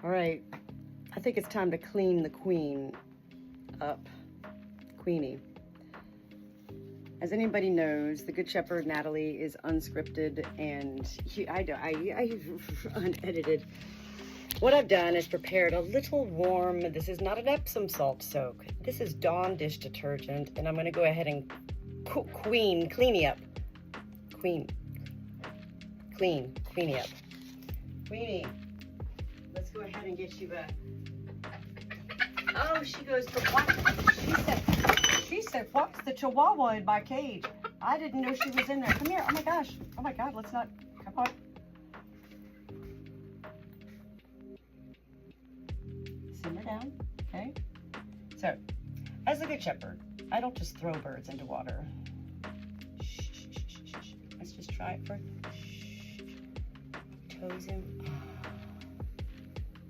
All right, I think it's time to clean the queen up. Queenie. As anybody knows, the Good Shepherd Natalie is unscripted and I unedited. What I've done is prepared a little warm, this is not an Epsom salt soak. This is Dawn dish detergent, and I'm gonna go ahead and clean up. Queenie up. Queenie, let's go ahead and get you a, oh, she goes for what? She said, what's the chihuahua in my cage? I didn't know she was in there. Come here, oh my God, let's not, come on. Simmer down, okay? So, as a Good Shepherd, I don't just throw birds into water. Shh, shh, shh, shh, shh. Let's just try it for, shh. Toes in.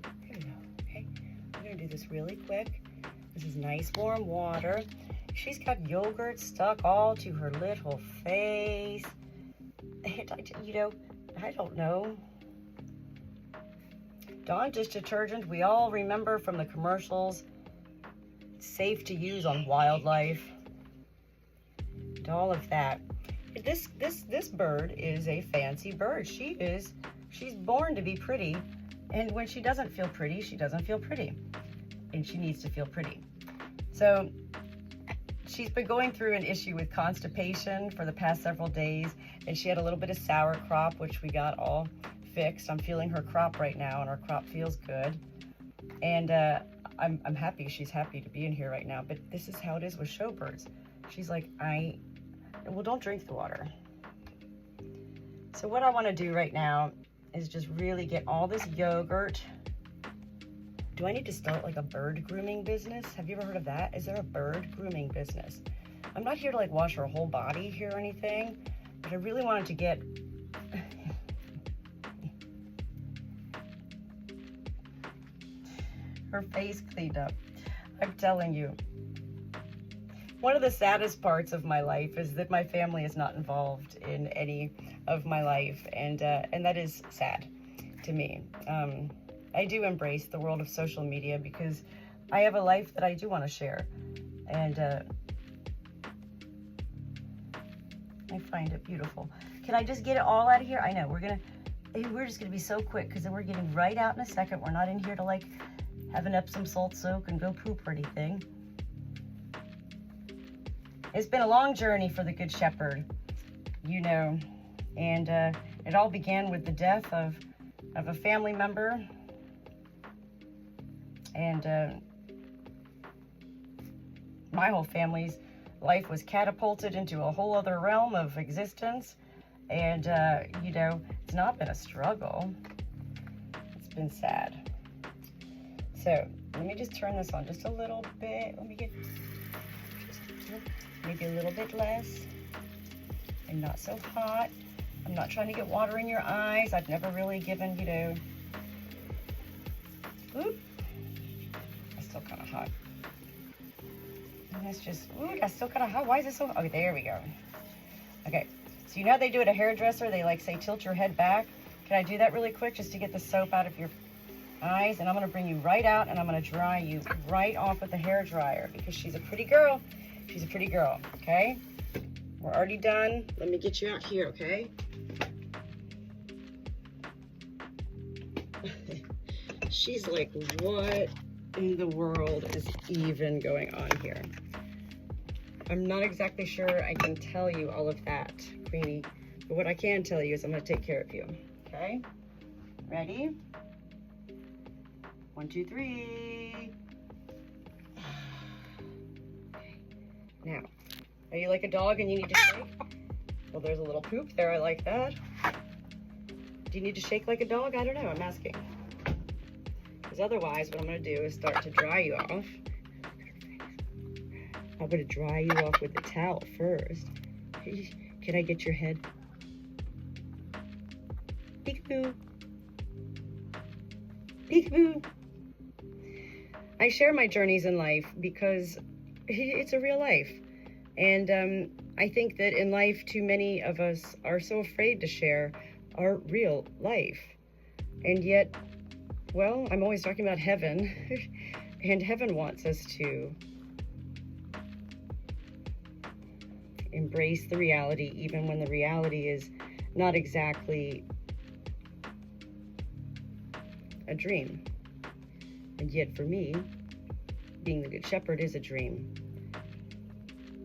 There we go, okay? We're gonna do this really quick. This is nice warm water. She's got yogurt stuck all to her little face. You know, I don't know. Dawn dish detergent, we all remember from the commercials. Safe to use on wildlife. And all of that. This bird is a fancy bird. She's born to be pretty. And when she doesn't feel pretty, she doesn't feel pretty. And she needs to feel pretty. So she's been going through an issue with constipation for the past several days, and she had a little bit of sour crop, which we got all fixed. I'm feeling her crop right now, and her crop feels good. And I'm happy. She's happy to be in here right now, but this is how it is with showbirds. She's like, well, don't drink the water. So what I want to do right now is just really get all this yogurt. Do I need to start like a bird grooming business? Have you ever heard of that? Is there a bird grooming business? I'm not here to like wash her whole body here or anything, but I really wanted to get her face cleaned up. I'm telling you. One of the saddest parts of my life is that my family is not involved in any of my life, and that is sad to me. I do embrace the world of social media because I have a life that I do want to share, and I find it beautiful. Can I just get it all out of here? I know we're just gonna be so quick because then we're getting right out in a second. We're not in here to like have an Epsom salt soak and go poop or anything. It's been a long journey for the Good Shepherd, you know, and it all began with the death of a family member. And my whole family's life was catapulted into a whole other realm of existence. And, you know, it's not been a struggle. It's been sad. So let me just turn this on just a little bit. Let me get just maybe a little bit less and not so hot. I'm not trying to get water in your eyes. I've never really given, you know, oop. It's still kind of hot. And that's just, ooh, that's still kind of hot. Why is it so, okay, there we go. Okay, so you know how they do it at a hairdresser? They like say, tilt your head back. Can I do that really quick just to get the soap out of your eyes? And I'm gonna bring you right out and I'm gonna dry you right off with the hair dryer because she's a pretty girl. She's a pretty girl, okay? We're already done. Let me get you out here, okay? She's like, what in the world is even going on here? I'm not exactly sure I can tell you all of that, Queenie. But what I can tell you is I'm gonna take care of you, okay? Ready? 1, 2, 3. Okay. Now, are you like a dog and you need to shake? Well, there's a little poop there. I like that. Do you need to shake like a dog? I don't know. I'm asking. Because otherwise, what I'm going to do is start to dry you off. I'm going to dry you off with the towel first. Can I get your head? Peekaboo. Peekaboo. I share my journeys in life because it's a real life. And I think that in life, too many of us are so afraid to share our real life. And yet, Well, I'm always talking about heaven, and heaven wants us to embrace the reality, even when the reality is not exactly a dream. And yet for me, being the Good Shepherd is a dream.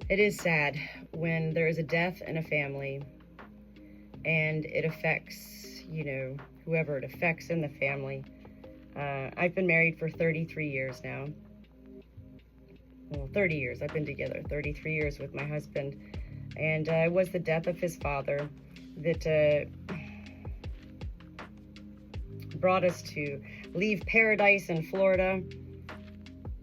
It is sad when there is a death in a family and it affects, whoever it affects in the family. I've been married for 33 years now. Well, 30 years. I've been together 33 years with my husband. And it was the death of his father that brought us to leave paradise in Florida,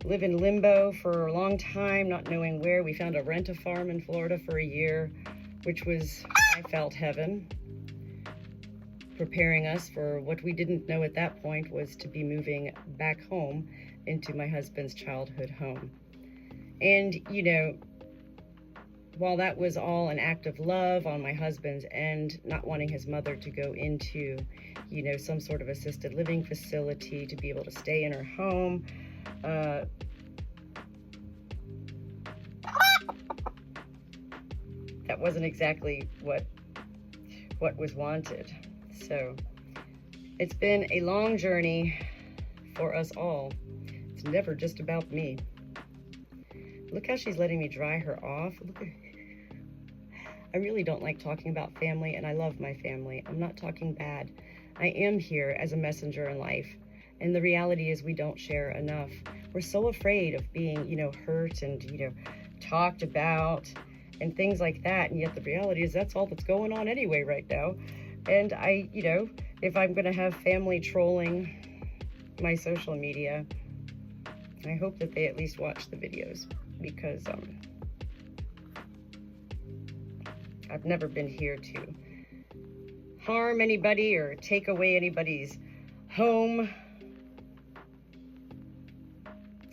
live in limbo for a long time, not knowing where. We found a rent-a-farm in Florida for a year, which was, I felt, heaven, preparing us for what we didn't know at that point was to be moving back home into my husband's childhood home. And, while that was all an act of love on my husband's end, not wanting his mother to go into, some sort of assisted living facility to be able to stay in her home, that wasn't exactly what was wanted. So it's been a long journey for us all. It's never just about me. Look how she's letting me dry her off. I really don't like talking about family, and I love my family. I'm not talking bad. I am here as a messenger in life, and the reality is we don't share enough. We're so afraid of being, hurt and, talked about and things like that, and yet the reality is that's all that's going on anyway right now. And I, if I'm going to have family trolling my social media, I hope that they at least watch the videos, because I've never been here to harm anybody or take away anybody's home.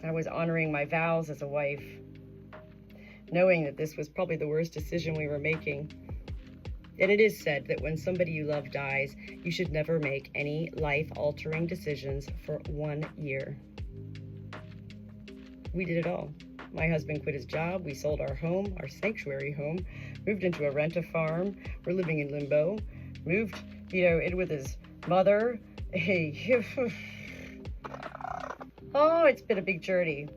I was honoring my vows as a wife, knowing that this was probably the worst decision we were making. And it is said that when somebody you love dies, you should never make any life-altering decisions for 1 year. We did it all. My husband quit his job. We sold our home, our sanctuary home, moved into a rent-a-farm. We're living in limbo. Moved, in with his mother. Hey, oh, it's been a big journey.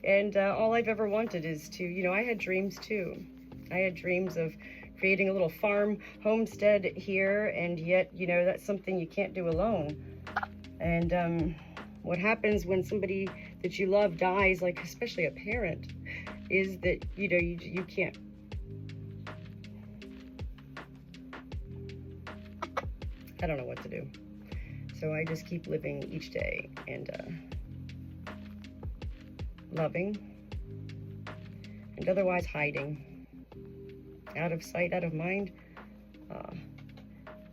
And all I've ever wanted is to, I had dreams too. I had dreams of creating a little farm homestead here, and yet, that's something you can't do alone. And what happens when somebody that you love dies, like especially a parent, is that, you can't. I don't know what to do. So I just keep living each day and loving, and otherwise hiding. Out of sight, out of mind.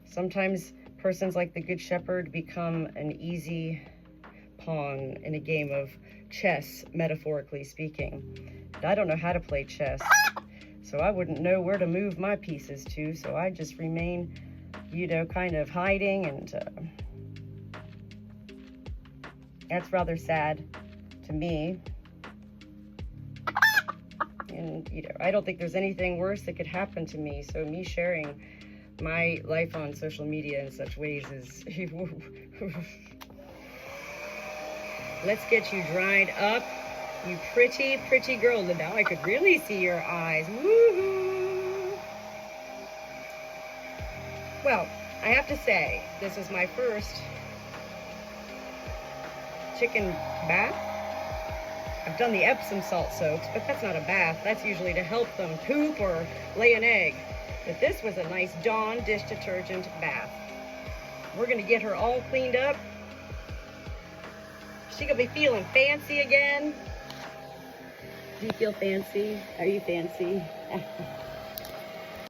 Sometimes persons like the Good Shepherd become an easy pawn in a game of chess, metaphorically speaking. And I don't know how to play chess, so I wouldn't know where to move my pieces to, so I just remain, kind of hiding, and that's rather sad to me. And, I don't think there's anything worse that could happen to me. So me sharing my life on social media in such ways is... Let's get you dried up, you pretty, pretty girl. And now I could really see your eyes. Woohoo! Well, I have to say, this is my first chicken bath. I've done the Epsom salt soaks, but that's not a bath. That's usually to help them poop or lay an egg. But this was a nice Dawn dish detergent bath. We're gonna get her all cleaned up. She gonna be feeling fancy again. Do you feel fancy? Are you fancy?